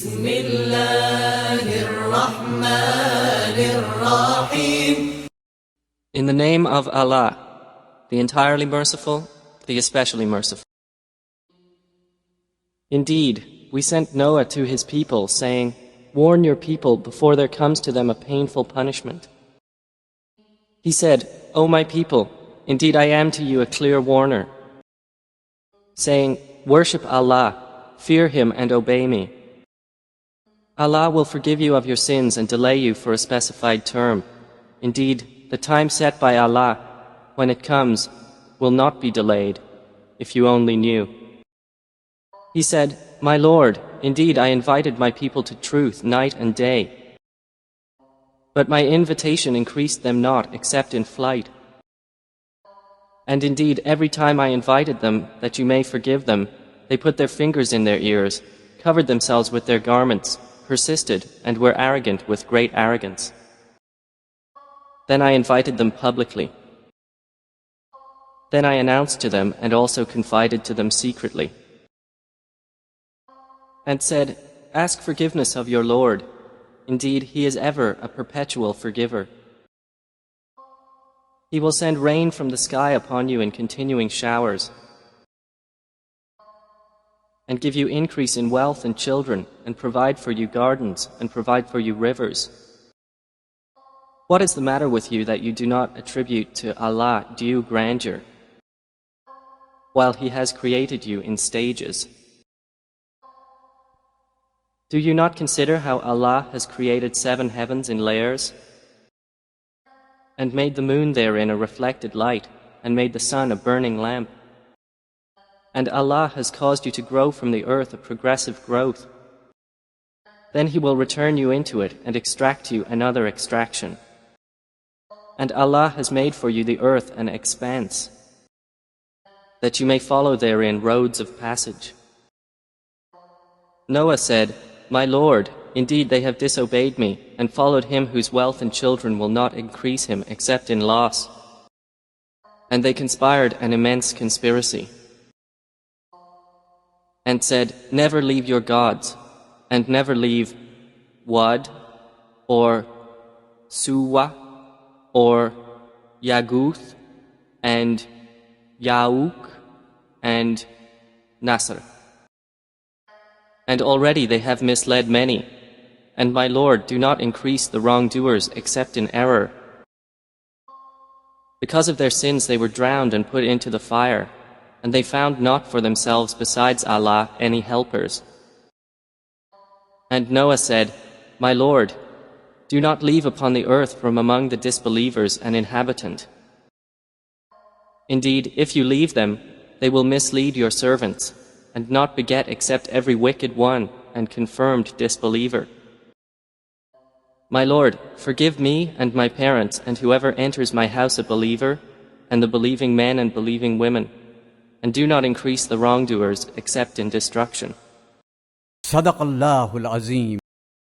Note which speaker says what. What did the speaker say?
Speaker 1: بسم الله الرحمن الرحيم.
Speaker 2: In the name of Allah, the entirely merciful, the especially merciful. Indeed, we sent Noah to his people, saying, "Warn your people before there comes to them a painful punishment." He said, "O my people, indeed I am to you a clear warner," saying, "Worship Allah, fear Him and obey me. Allah will forgive you of your sins and delay you for a specified term. Indeed, the time set by Allah, when it comes, will not be delayed, if you only knew." He said, "My Lord, indeed I invited my people to truth night and day. But my invitation increased them not except in flight. And indeed, every time I invited them that you may forgive them, they put their fingers in their ears, covered themselves with their garments, persisted, and were arrogant with great arrogance. Then I invited them publicly. Then I announced to them and also confided to them secretly, and said, 'Ask forgiveness of your Lord. Indeed, He is ever a perpetual forgiver. He will send rain from the sky upon you in continuing showers, and give you increase in wealth and children, and provide for you gardens, and provide for you rivers. What is the matter with you that you do not attribute to Allah due grandeur, while He has created you in stages? Do you not consider how Allah has created 7 heavens in layers, and made the moon therein a reflected light, and made the sun a burning lamp? And Allah has caused you to grow from the earth a progressive growth. Then He will return you into it and extract you another extraction. And Allah has made for you the earth an expanse, that you may follow therein roads of passage." Noah said, "My Lord, indeed they have disobeyed me, and followed him whose wealth and children will not increase him except in loss. And they conspired an immense conspiracy, and said, 'Never leave your gods, and never leave Wad, or Suwa, or Yaguth, and Ya'uk, and Nasr. And already they have misled many. And my Lord, do not increase the wrongdoers except in error.' Because of their sins they were drowned and put into the fire, and they found not for themselves besides Allah any helpers. And Noah said, 'My Lord, do not leave upon the earth from among the disbelievers an inhabitant. Indeed, if you leave them, they will mislead your servants, and not beget except every wicked one and confirmed disbeliever. My Lord, forgive me and my parents and whoever enters my house a believer, and the believing men and believing women, and do not increase the wrongdoers except in destruction.'"
Speaker 3: صدق الله العظيم.